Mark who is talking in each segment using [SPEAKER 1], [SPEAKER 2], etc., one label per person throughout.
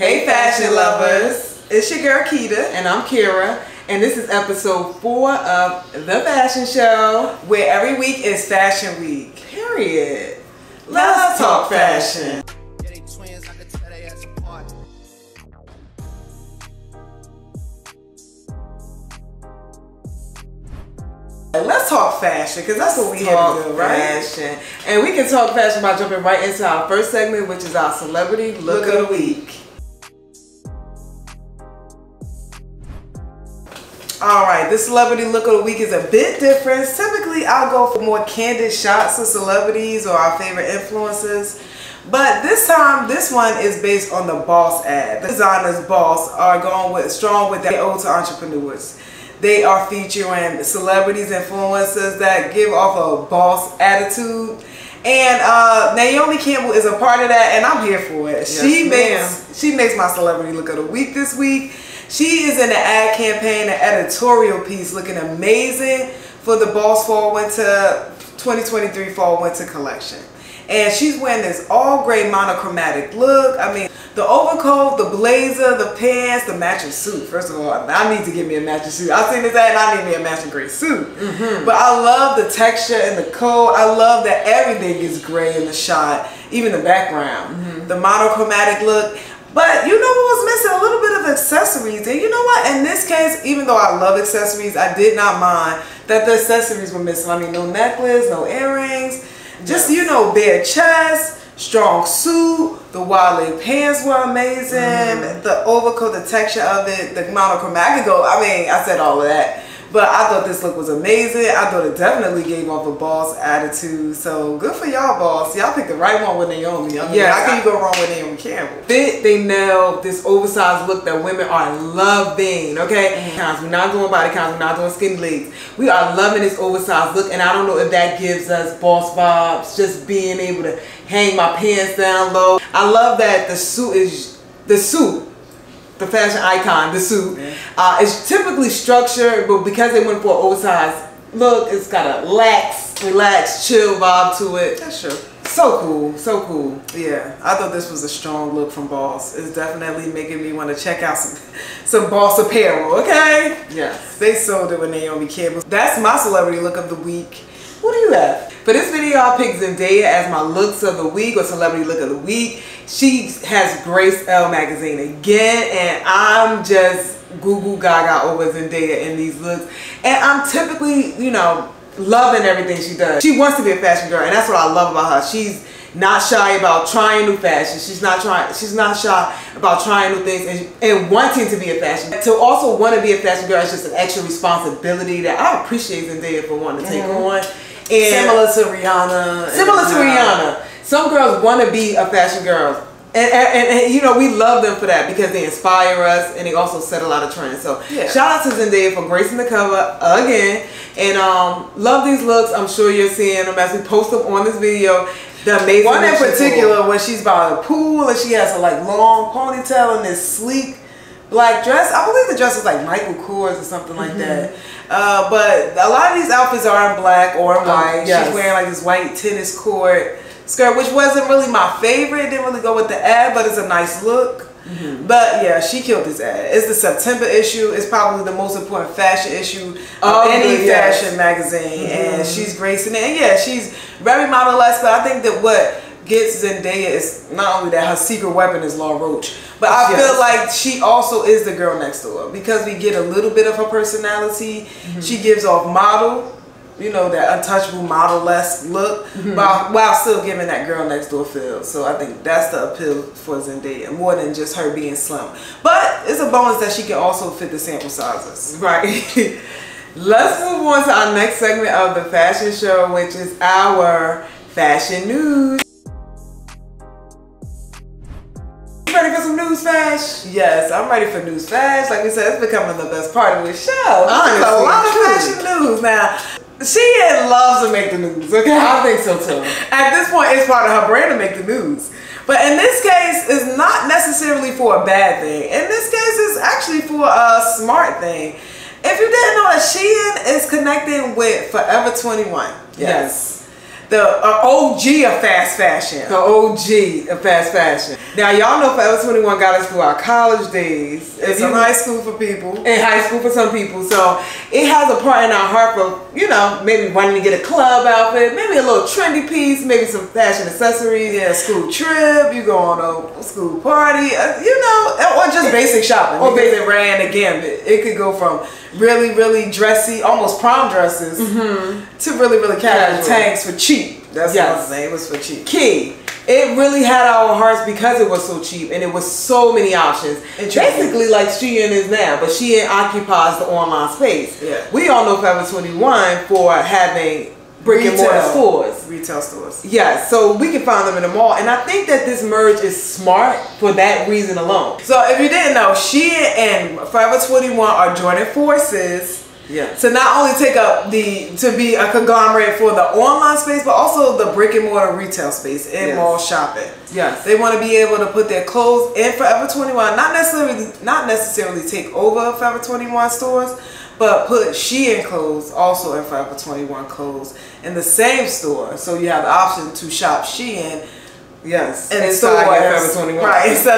[SPEAKER 1] Hey fashion lovers, it's your girl Keita
[SPEAKER 2] and I'm Kira, and this is episode 4 of The Fashion Show,
[SPEAKER 1] where every week is Fashion Week.
[SPEAKER 2] Period. Let's talk fashion.
[SPEAKER 1] Let's talk fashion, because that's what we have to do, right?
[SPEAKER 2] Fashion. And we can talk fashion by jumping right into our first segment, which is our Celebrity Look of the Week.
[SPEAKER 1] Alright, this Celebrity Look of the Week is a bit different. Typically, I'll go for more candid shots of celebrities or our favorite influencers. But this time, this one is based on the Boss ad. The designers Boss are going strong with their ode to entrepreneurs. They are featuring celebrities, influencers that give off a boss attitude. And Naomi Campbell is a part of that, and I'm here for it.
[SPEAKER 2] Yes,
[SPEAKER 1] she makes my Celebrity Look of the Week this week. She is in an ad campaign, an editorial piece looking amazing for the Boss Fall Winter 2023 Fall Winter collection. And she's wearing this all gray monochromatic look. I mean, the overcoat, the blazer, the pants, the matching suit. First of all, I need to get me a matching suit. I seen this ad and I need me a matching gray suit. But I love the texture and the coat. I love that everything is gray in the shot, even the background. The monochromatic look. But you know what was missing? A little bit of accessories. And you know what? In this case, even though I love accessories, I did not mind that the accessories were missing. I mean, no necklace, no earrings. Just, you know, bare chest, strong suit, the wide leg pants were amazing, the overcoat, the texture of it, the monochromatic. I said all of that. But I thought this look was amazing. I thought it definitely gave off a boss attitude. So good for y'all, Boss. Y'all picked the right one with Naomi. I mean, how can you go wrong with Naomi Campbell?
[SPEAKER 2] They nailed this oversized look that women are loving, okay? We're not doing body counts, we're not doing skinny legs. We are loving this oversized look, and I don't know if that gives us boss vibes, just being able to hang my pants down low. I love that the suit, the fashion icon, the suit, is typically structured, but because they went for an oversized look, it's got a relaxed, chill vibe to it.
[SPEAKER 1] That's true.
[SPEAKER 2] So cool, so cool.
[SPEAKER 1] Yeah, I thought this was a strong look from Boss. It's definitely making me want to check out some Boss apparel, okay?
[SPEAKER 2] Yes.
[SPEAKER 1] They sold it with Naomi Campbell. That's my Celebrity Look of the Week.
[SPEAKER 2] What do you have? For this video, I picked Zendaya as my looks of the week or Celebrity Look of the Week. She has graced Elle magazine again, and I'm just goo gaga over Zendaya in these looks. And I'm typically, you know, loving everything she does. She wants to be a fashion girl, and that's what I love about her. She's not shy about trying new fashion. She's not shy about trying new things and wanting to be a fashion. To also want to be a fashion girl is just an extra responsibility that I appreciate Zendaya for wanting to take on. And
[SPEAKER 1] similar to Rihanna.
[SPEAKER 2] Some girls want to be a fashion girl. And you know, we love them for that because they inspire us and they also set a lot of trends. So shout out to Zendaya for gracing the cover again. And love these looks. I'm sure you're seeing them as we post them on this video. The amazing
[SPEAKER 1] one in particular when she's by the pool and she has a like long ponytail and this sleek black dress. I believe the dress is like Michael Kors or something like that. But a lot of these outfits are in black or in white. She's wearing like this white tennis court skirt, which wasn't really my favorite. It didn't really go with the ad, but it's a nice look. But yeah, she killed this ad. It's the September issue. It's probably the most important fashion issue of any fashion magazine. And she's gracing it. And yeah, she's very model-esque, but I think that what gets Zendaya is not only that her secret weapon is Law Roach, but I feel like she also is the girl next door because we get a little bit of her personality. She gives off model, you know, that untouchable model-esque look, while still giving that girl next door feel. So I think that's the appeal for Zendaya, more than just her being slim. But it's a bonus that she can also fit the sample sizes.
[SPEAKER 2] Right. Let's move on to our next segment of the fashion show, which is our fashion news. Ready for some news flash?
[SPEAKER 1] Yes, I'm ready for news flash. Like we said, it's becoming the best part of the show.
[SPEAKER 2] Honestly,
[SPEAKER 1] a lot of fashion news now. She loves to make the news, okay?
[SPEAKER 2] I think so too.
[SPEAKER 1] At this point, it's part of her brand to make the news. But in this case, it's not necessarily for a bad thing. In this case, it's actually for a smart thing. If you didn't know that Shein is connecting with Forever 21. Yes. the OG of fast fashion.
[SPEAKER 2] The OG of fast fashion. Now y'all know Forever 21 got us through our college days.
[SPEAKER 1] It's in high school for people.
[SPEAKER 2] In high school for some people. So it has a part in our heart for, you know, maybe wanting to get a club outfit, maybe a little trendy piece, maybe some fashion accessories.
[SPEAKER 1] Yeah, school trip, you go on a school party, you know, or just basic shopping. Or basic ran again. It could go from really, really dressy, almost prom dresses, to really, really casual tanks for cheap. That's what I was saying. It was for cheap.
[SPEAKER 2] Key. It really had our hearts because it was so cheap and it was so many options. Basically like Shein is now, but Shein occupies the online space.
[SPEAKER 1] Yeah.
[SPEAKER 2] We all know Forever 21 for having brick and mortar stores.
[SPEAKER 1] Retail stores.
[SPEAKER 2] Yes, so we can find them in the mall. And I think that this merge is smart for that reason alone.
[SPEAKER 1] So if you didn't know, Shein and Forever 21 are joining forces.
[SPEAKER 2] Yeah.
[SPEAKER 1] To not only take up to be a conglomerate for the online space, but also the brick and mortar retail space in mall shopping.
[SPEAKER 2] Yes.
[SPEAKER 1] They want to be able to put their clothes in Forever 21, not necessarily take over Forever 21 stores, but put Shein clothes also in Forever 21 clothes in the same store. So you have the option to shop Shein.
[SPEAKER 2] Yes,
[SPEAKER 1] and instead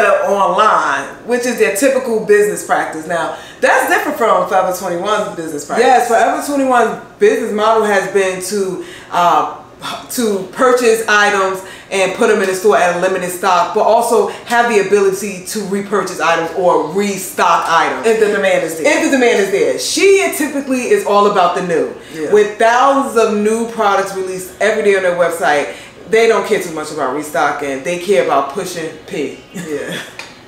[SPEAKER 1] of online, which is their typical business practice. Now, that's different from Forever 21's business practice.
[SPEAKER 2] Yes, Forever 21's business model has been to purchase items and put them in the store at a limited stock, but also have the ability to repurchase items or restock items.
[SPEAKER 1] If the demand is there.
[SPEAKER 2] If the demand is there. Shein typically is all about the new. Yeah. With thousands of new products released every day on their website, they don't care too much about restocking. They care about pushing P.
[SPEAKER 1] Yeah.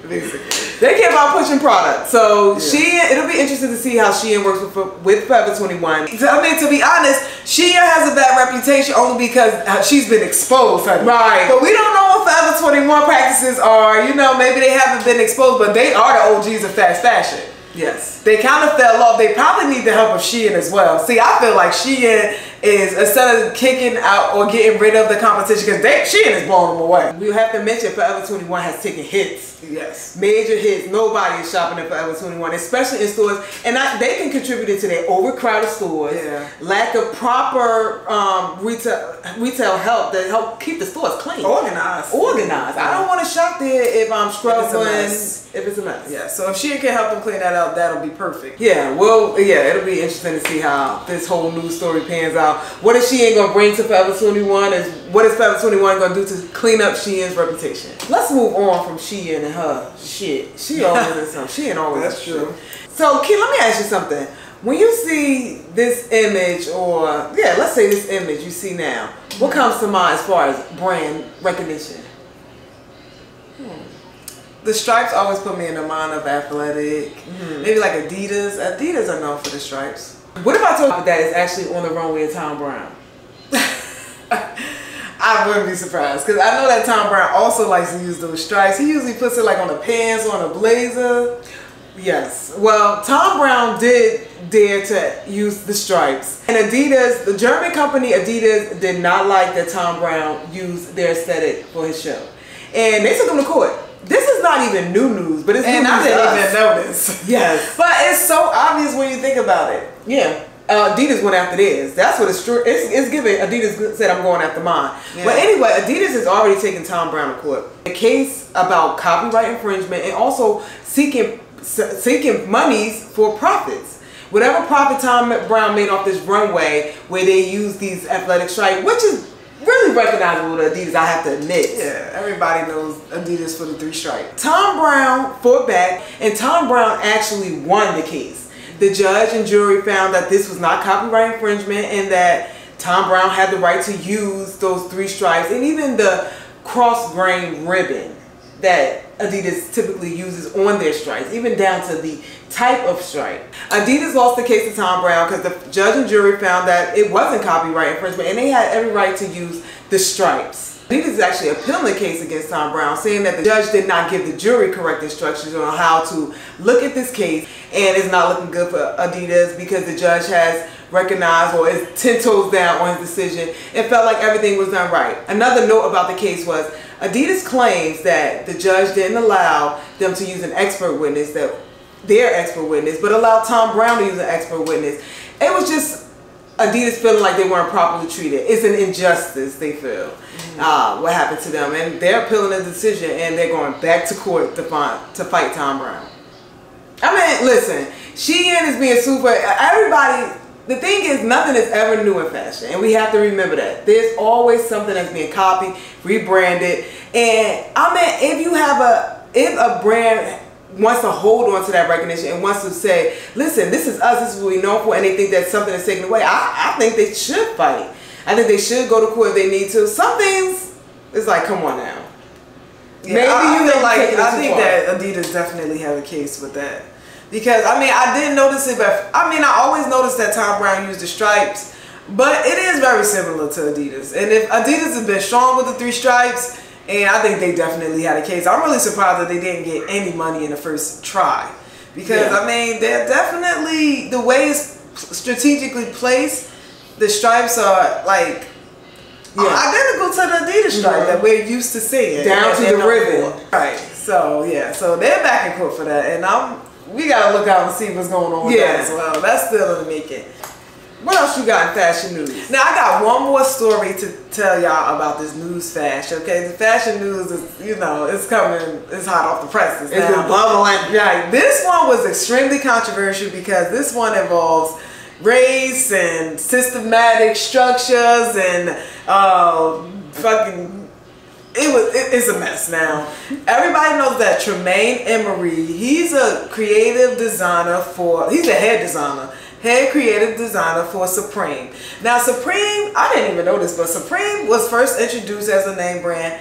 [SPEAKER 1] Basically.
[SPEAKER 2] They care about pushing products. So Shein, it'll be interesting to see how Shein works with Forever 21.
[SPEAKER 1] I mean, to be honest, Shein has a bad reputation only because she's been exposed.
[SPEAKER 2] Right.
[SPEAKER 1] But we don't know what Forever 21 practices are. You know, maybe they haven't been exposed, but they are the OGs of fast fashion.
[SPEAKER 2] Yes.
[SPEAKER 1] They kind of fell off. They probably need the help of Shein as well. See, I feel like Shein is, instead of kicking out or getting rid of the competition, because Shein is blowing them away.
[SPEAKER 2] We have to mention Forever 21 has taken hits.
[SPEAKER 1] Yes.
[SPEAKER 2] Major hits. Nobody is shopping at Forever 21, especially in stores. And they can contribute to their overcrowded stores, lack of proper retail help that help keep the stores clean.
[SPEAKER 1] Organized.
[SPEAKER 2] I don't want to shop there if I'm struggling. If it's a mess.
[SPEAKER 1] Yeah, so if Shein can help them clean that up, that'll be perfect.
[SPEAKER 2] Yeah, well, yeah, it'll be interesting to see how this whole news story pans out. What is Shein going to bring to Forever 21? What is Forever 21 going to do to clean up Shein's reputation? Let's move on from Shein and her shit. She always is something. Shein always
[SPEAKER 1] That's true.
[SPEAKER 2] So, Kim, let me ask you something. When you see this image, or, let's say this image you see now, what comes to mind as far as brand recognition?
[SPEAKER 1] The stripes always put me in the mind of athletic. Maybe like Adidas. Adidas are known for the stripes.
[SPEAKER 2] What if I told you that it's actually on the runway of Tom Brown?
[SPEAKER 1] I wouldn't be surprised, because I know that Tom Brown also likes to use those stripes. He usually puts it like on the pants or on a blazer.
[SPEAKER 2] Yes. Well, Tom Brown did dare to use the stripes. And Adidas, the German company Adidas, did not like that Tom Brown used their aesthetic for his show. And they took him to court. This is not even new news, but it's new news.
[SPEAKER 1] And I didn't even notice.
[SPEAKER 2] Yes.
[SPEAKER 1] But it's so obvious when you think about it.
[SPEAKER 2] Yeah. Adidas went after theirs. That's what it's true. It's given. Adidas said, I'm going after mine. Yeah. But anyway, Adidas has already taken Tom Brown to court. A case about copyright infringement and also seeking monies for profits. Whatever profit Tom Brown made off this runway where they used these athletic stripes, which is really recognizable to Adidas, I have to admit.
[SPEAKER 1] Yeah, everybody knows Adidas for the 3 stripes.
[SPEAKER 2] Tom Brown fought back, and Tom Brown actually won the case. The judge and jury found that this was not copyright infringement and that Tom Brown had the right to use those 3 stripes and even the cross-grain ribbon that Adidas typically uses on their stripes, even down to the type of stripe. Adidas lost the case to Tom Brown because the judge and jury found that it wasn't copyright infringement and they had every right to use the stripes. Adidas is actually appealing the case against Tom Brown, saying that the judge did not give the jury correct instructions on how to look at this case, and it's not looking good for Adidas because the judge has recognized or is 10 toes down on his decision and felt like everything was done right. Another note about the case was Adidas claims that the judge didn't allow them to use an expert witness, their expert witness, but allowed Tom Brown to use an expert witness. It was just Adidas feeling like they weren't properly treated. It's an injustice, they feel, what happened to them. And they're appealing the decision, and they're going back to court to fight Thom Browne. I mean, listen, Shein is being super, everybody, the thing is, nothing is ever new in fashion, and we have to remember that. There's always something that's being copied, rebranded, and I mean, if a brand wants to hold on to that recognition and wants to say, listen, this is us, this is what we're known for, and they think that something is taken away, I think they should fight. I think they should go to court if they need to. Some things, it's like, come on now.
[SPEAKER 1] Yeah, maybe I think that Adidas definitely have a case with that. Because, I mean, I didn't notice it, but I mean, I always noticed that Thom Browne used the stripes, but it is very similar to Adidas. And if Adidas has been strong with the 3 stripes, and I think they definitely had a case. I'm really surprised that they didn't get any money in the first try. Because, I mean, they're definitely, the way it's strategically placed, the stripes are like identical to the Adidas stripe that we're used to seeing.
[SPEAKER 2] Down to the ribbon.
[SPEAKER 1] Right. So, yeah. So, they're back in court for that. And we got to look out and see what's going on with that as well. That's still in the making. What else you got in fashion news? Now, I got one more story to tell y'all about this news flash, okay? The fashion news is, you know, it's coming, it's hot off the presses now.
[SPEAKER 2] It's been bubbling.
[SPEAKER 1] Right. This one was extremely controversial because this one involves race and systematic structures and it's a mess now. Everybody knows that Tremaine Emory, he's a creative designer he's a head creative designer for Supreme. Now Supreme, I didn't even know this, but Supreme was first introduced as a name brand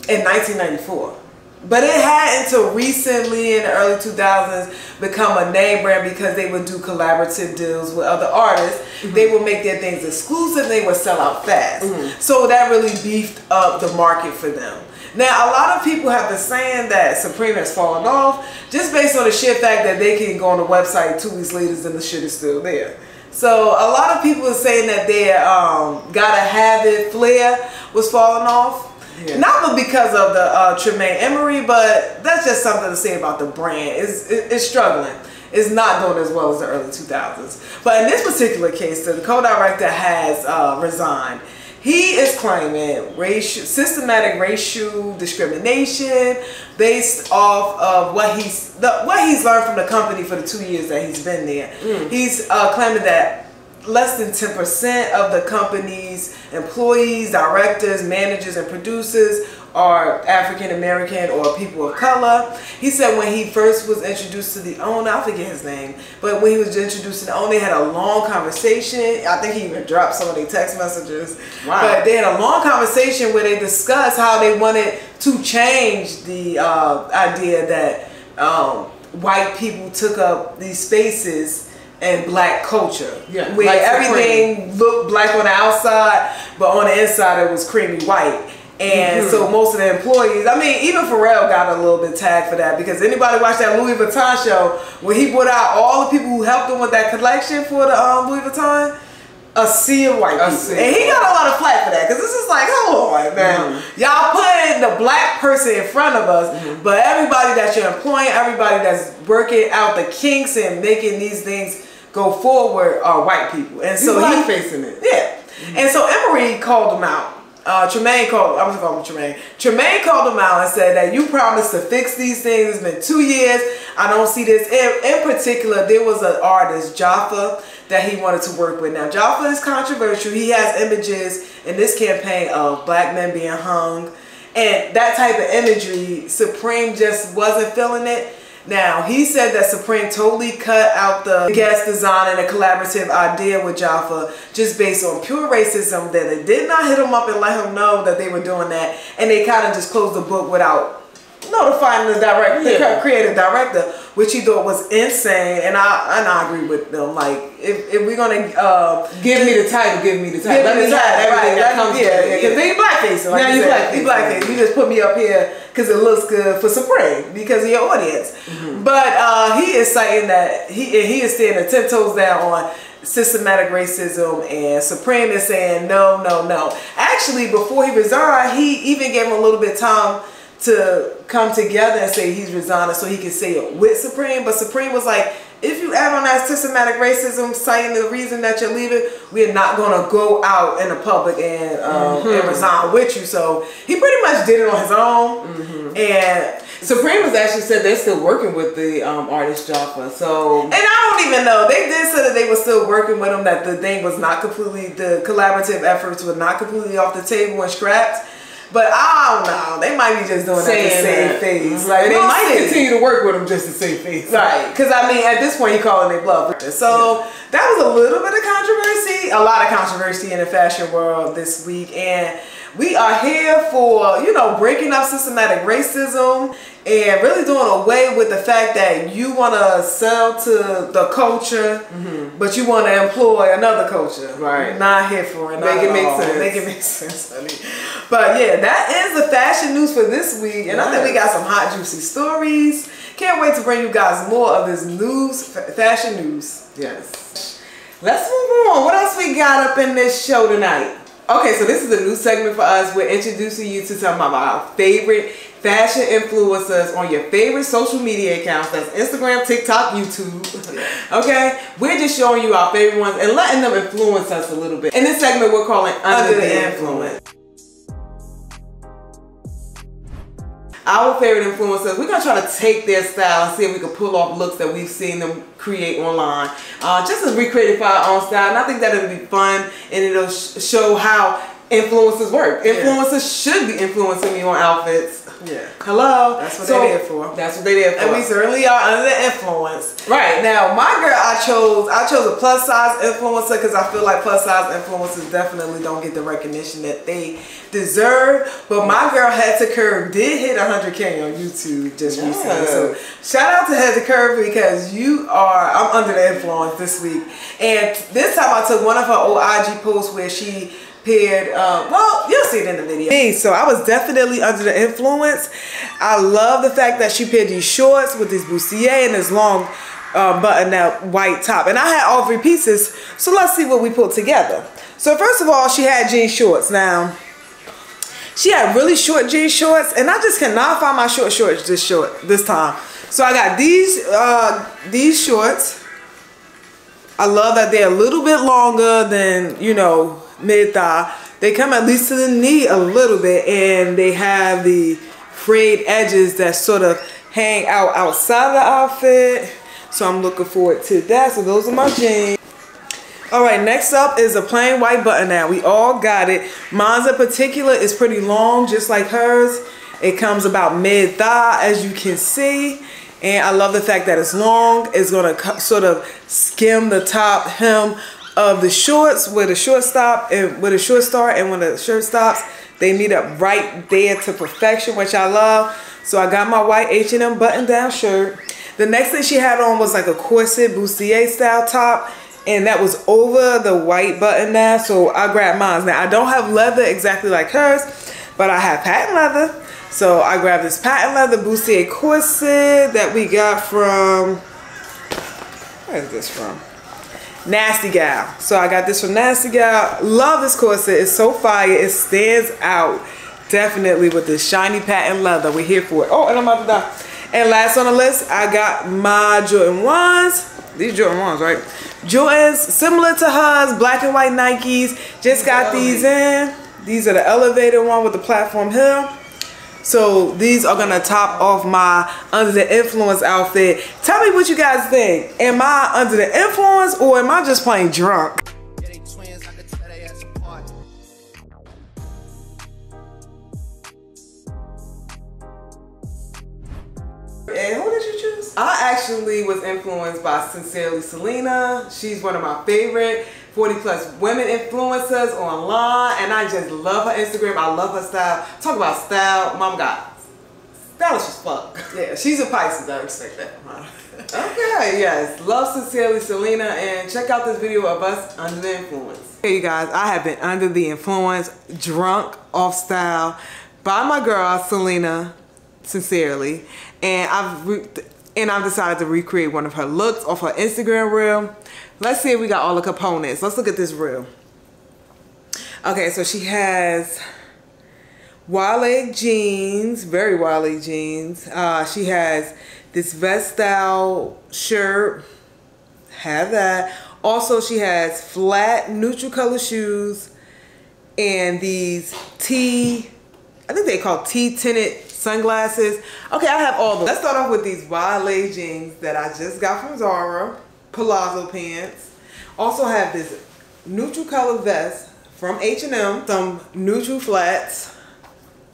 [SPEAKER 1] in 1994. But it had until recently in the early 2000s become a name brand because they would do collaborative deals with other artists. They would make their things exclusive, they would sell out fast. So that really beefed up the market for them. Now, a lot of people have been saying that Supreme has fallen off just based on the sheer fact that they can go on the website 2 weeks later and the shit is still there. So a lot of people are saying that their Gotta Have It flair was falling off. Yeah. Not because of the Tremaine Emory, but that's just something to say about the brand. It's struggling. It's not doing as well as the early 2000s. But in this particular case, the co-director has resigned. He is claiming systematic racial discrimination based off of what he's learned from the company for the 2 years that he's been there. He's claiming that less than 10% of the company's employees, directors, managers, and producers are African American or people of color. He said when he first was introduced to the owner, I forget his name, but when he was introduced to the owner, they had a long conversation. I think he even dropped some of their text messages. Wow. But they had a long conversation where they discussed how they wanted to change the idea that white people took up these spaces and black culture, where like everything looked black on the outside, but on the inside it was creamy white. And so most of the employees, I mean, even Pharrell got a little bit tagged for that, because anybody watched that Louis Vuitton show where he put out all the people who helped him with that collection for the Louis Vuitton? A sea of white people. And he got a lot of flack for that, because this is like, hold on, man. Y'all putting the black person in front of us, but everybody that you're employing, everybody that's working out the kinks and making these things go forward are white people. And so he's facing it. Yeah. And so Emory called him out. Tremaine called him out and said that you promised to fix these things. It's been 2 years. I don't see this. In particular, there was an artist, Jaffa, that he wanted to work with. Now, Jaffa is controversial. He has images in this campaign of black men being hung. And that type of imagery, Supreme just wasn't feeling it. Now, he said that Supreme totally cut out the guest design and a collaborative idea with Jaffa just based on pure racism, that they did not hit him up and let him know that they were doing that, and they kind of just closed the book without notifying the creative director, which he thought was insane. And I agree with them. Like, if we're gonna give me the title, let me have everything that comes with it. Because they blackface. Like you blackface. You just put me up here because it looks good for Supreme, because of your audience. But he is citing that he is standing 10 toes down on systematic racism, and Supreme is saying no. Actually, before he resigned, he even gave him a little bit of time to come together and say he's resigning so he can say it with Supreme. But Supreme was like, if you add on that systematic racism, citing the reason that you're leaving, we're not going to go out in the public and resign with you. So he pretty much did it on his own. And
[SPEAKER 2] Supreme was actually said they're still working with the artist Jaffa. So, and
[SPEAKER 1] I don't even know. They did say that they were still working with him, that the thing was not completely, the collaborative efforts were not completely off the table and scrapped. But I don't know. They might be just doing that to save face.
[SPEAKER 2] Like, they might continue to work with him just to save face.
[SPEAKER 1] Right. Because, I mean, at this point, you're calling it bluff. So, that was a little bit of controversy. A lot of controversy in the fashion world this week. And we are here for, you know, breaking up systematic racism and really doing away with the fact that you want to sell to the culture, but you want to employ another culture.
[SPEAKER 2] Right.
[SPEAKER 1] Not here for it.
[SPEAKER 2] Make it make sense.
[SPEAKER 1] Make it make sense, honey. But yeah, that is the fashion news for this week. And I think we got some hot, juicy stories. Can't wait to bring you guys more of this news, fashion news.
[SPEAKER 2] Yes. Let's move on. What else we got up in this show tonight? Okay, so this is a new segment for us. We're introducing you to some of our favorite fashion influencers on your favorite social media accounts. That's Instagram, TikTok, YouTube. Okay? We're just showing you our favorite ones and letting them influence us a little bit. In this segment, we're calling Under the Influence. Our favorite influencers, we're going to try to take their style and see if we can pull off looks that we've seen them create online. Just to recreate it for our own style. And I think that it'll be fun and it'll show how influencers work. Influencers should be influencing me on outfits.
[SPEAKER 1] Yeah.
[SPEAKER 2] Hello.
[SPEAKER 1] That's what they're there for.
[SPEAKER 2] That's what they're there for.
[SPEAKER 1] And we certainly are under the influence.
[SPEAKER 2] Right.
[SPEAKER 1] Now, my girl, I chose a plus size influencer because I feel like plus size influencers definitely don't get the recognition that they deserve. But my girl, Head to Curve, did hit 100K on YouTube just recently. So shout out to Head to Curve because I'm under the influence this week. And this time I took one of her old IG posts where she paired, well, you'll see it in the video. So I was definitely under the influence. I love the fact that she paired these shorts with this bustier and this long button-up white top. And I had all three pieces, so let's see what we put together. So first of all, she had jean shorts. Now, she had really short jean shorts, and I just cannot find my short shorts this time. So I got these shorts. I love that they're a little bit longer than, you know, mid-thigh. They come at least to the knee a little bit, and they have the frayed edges that sort of hang out outside of the outfit. So I'm looking forward to that. So those are my jeans. All right, next up is a plain white button-down. We all got it. Mine's in particular is pretty long, just like hers. It comes about mid-thigh, as you can see. And I love the fact that it's long. It's going to sort of skim the top hem of the shorts with a short stop and with a short start, and when the shirt stops, they meet up right there to perfection, which I love. So I got my white H&M button-down shirt. The next thing she had on was like a corset bustier style top, and that was over the white button-down, so I grabbed mine. Now I don't have leather exactly like hers, but I have patent leather. So I grabbed this patent leather bustier corset that we got from, where is this from? Nasty Gal. So I got this from Nasty Gal. Love this corset. It's so fire. It stands out definitely with this shiny patent leather. We're here for it. Oh, and I'm about to die. And last on the list, I got my Jordan 1s. These Jordan 1s, right? Jordans, similar to hers, black and white Nikes. Just got these in. These are the elevated one with the platform heel. So these are gonna top off my under the influence outfit. Tell me what you guys think. Am I under the influence or am I just plain drunk? And who did you choose? I actually was influenced by Sincerely Selena. She's one of my favorite 40+ women influencers online, and I just love her Instagram. I love her style. Talk about style. Mama got stylish as fuck. Yeah, she's a Pisces. I respect that. Okay, yes. Love Sincerely Selena, and check out this video of us under the influence. Hey, you guys, I have been under the influence, drunk, off style, by my girl, Selena Sincerely, and I've decided to recreate one of her looks off her Instagram reel. Let's see if we got all the components. Let's look at this reel. Okay, so she has
[SPEAKER 2] wide leg jeans, very wide leg jeans. She has this vest style shirt, have that. Also, she has flat neutral color shoes and these I think they call tinted sunglasses. Okay, I have all those. Let's start off with these wide leg jeans that I just got from Zara, palazzo pants. Also have this neutral color vest from H&M, some neutral flats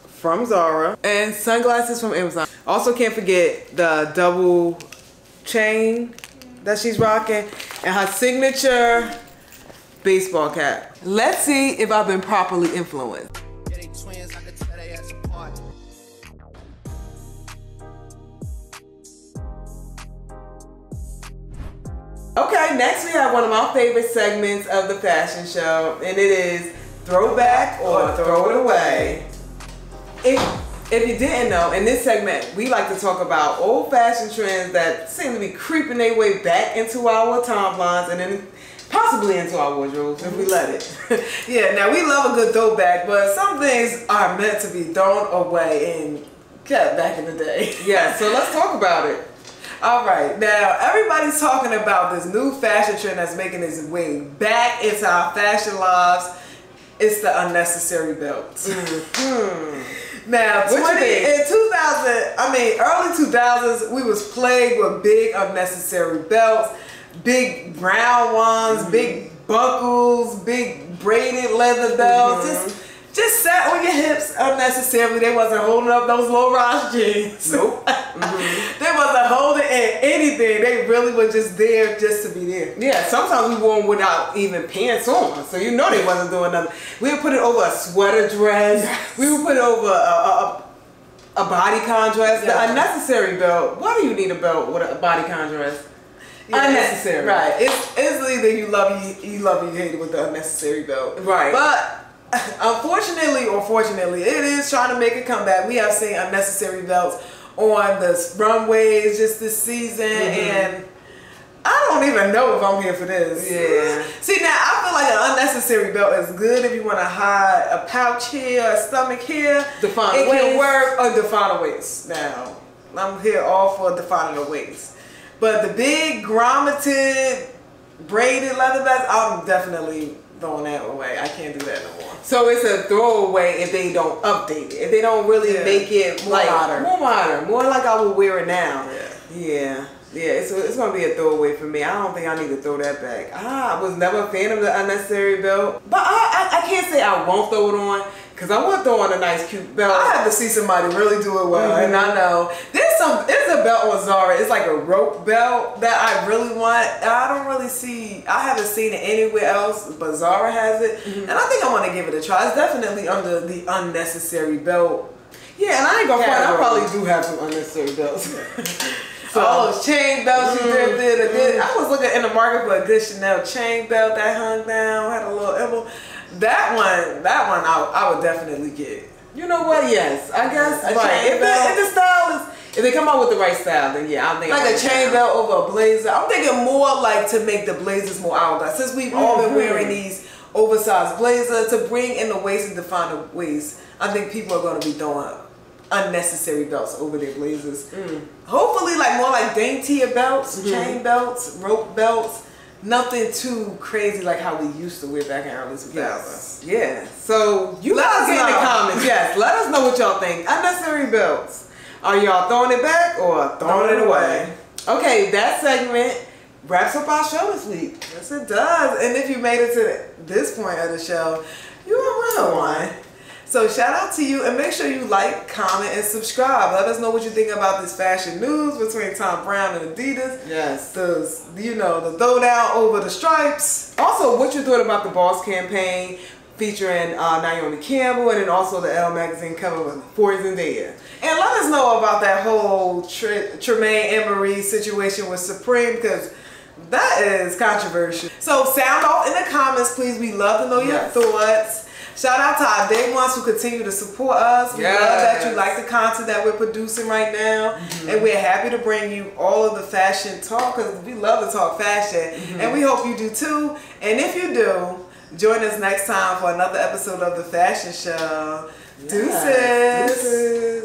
[SPEAKER 2] from Zara, and sunglasses from Amazon. Also can't forget the double chain that she's rocking and her signature baseball cap. Let's see if I've been properly influenced. Okay, next we have one of my favorite segments of the fashion show, and it is throwback or throw it away. If you didn't know, in this segment, we like to talk about old fashion trends that seem to be creeping their way back into our timelines and then possibly into our wardrobes if we let it.
[SPEAKER 1] Yeah, now we love a good throwback, but some things are meant to be thrown away and kept back in the day.
[SPEAKER 2] Yeah, so let's talk about it.
[SPEAKER 1] All right, now everybody's talking about this new fashion trend that's making its way back into our fashion lives. It's the unnecessary belts. Now, in 2000, early 2000s, we was plagued with big unnecessary belts, big brown ones, big buckles, big braided leather belts. Just sat on your hips unnecessarily. They wasn't holding up those low-rise jeans. Nope. They wasn't holding anything. They really were just there just to be there.
[SPEAKER 2] Yeah, sometimes we wore them without even pants on. So you know they wasn't doing nothing. We would put it over a sweater dress. Yes. We would put it over a bodycon dress. Yes. The unnecessary belt. Why do you need a belt with a bodycon dress? Yeah, unnecessary.
[SPEAKER 1] Right. It's either you love it, you hate it with the unnecessary belt.
[SPEAKER 2] Right.
[SPEAKER 1] But unfortunately or fortunately, it is trying to make a comeback. We have seen unnecessary belts on the runways just this season, and I don't even know if I'm here for this.
[SPEAKER 2] Yeah.
[SPEAKER 1] See, now I feel like an unnecessary belt is good if you want to hide a pouch here, a stomach here.
[SPEAKER 2] Define
[SPEAKER 1] it
[SPEAKER 2] the waist.
[SPEAKER 1] Can work or define a waist. Now, I'm here all for defining a waist. But the big grommeted braided leather vest, I'm definitely throwing that away. I can't do that no more.
[SPEAKER 2] So it's a throwaway if they don't update it. If they don't really make it
[SPEAKER 1] more modern.
[SPEAKER 2] More like I would wear it now.
[SPEAKER 1] Yeah.
[SPEAKER 2] It's gonna be a throwaway for me. I don't think I need to throw that back. I was never a fan of the unnecessary belt, but I can't say I won't throw it on because I would throw on a nice cute belt.
[SPEAKER 1] I have to see somebody really do it well, and I know there's a belt on Zara. It's like a rope belt that I really want. I haven't seen it anywhere else, but Zara has it, and I think I want to give it a try. It's definitely under the unnecessary belt.
[SPEAKER 2] Yeah, and I ain't gonna front. I probably do have some unnecessary belts.
[SPEAKER 1] So, all those chain belts you did. I was looking in the market for a good Chanel chain belt that hung down, had a little elbow. That one I would definitely get.
[SPEAKER 2] You know what? Yes, I guess.
[SPEAKER 1] Right.
[SPEAKER 2] If they come out with the right style, then yeah, I think
[SPEAKER 1] like a chain belt over a blazer. I'm thinking more like to make the blazers more hourglass. Since we've all been wearing these oversized blazers, to bring in the waist and define the waist, I think people are going to be throwing unnecessary belts over their blazers. Hopefully like more like daintier belts, chain belts, rope belts. Nothing too crazy like how we used to wear back in early 2000s.
[SPEAKER 2] Yes. Yeah. So you guys in the comments. Yes. Let us know what y'all think. Unnecessary belts. Are y'all throwing it back or throwing it away? Okay, that segment wraps up our show this week.
[SPEAKER 1] Yes, it does. And if you made it to this point of the show, you're a real one. So shout out to you, and make sure you like, comment, and subscribe. Let us know what you think about this fashion news between Thom Browne and Adidas.
[SPEAKER 2] Yes.
[SPEAKER 1] The throwdown over the stripes.
[SPEAKER 2] Also, what you thought about the Boss campaign featuring Naomi Campbell, and then also the Elle magazine cover with Zendaya.
[SPEAKER 1] And let us know about that whole Tremaine Emery situation with Supreme, because that is controversial. So sound off in the comments, please. We love to know your thoughts. Shout out to our day ones who continue to support us. We love that you like the content that we're producing right now. And we're happy to bring you all of the fashion talk, because we love to talk fashion. And we hope you do too. And if you do, Join us next time for another episode of The Fashion Show.
[SPEAKER 2] Yes.
[SPEAKER 1] Deuces.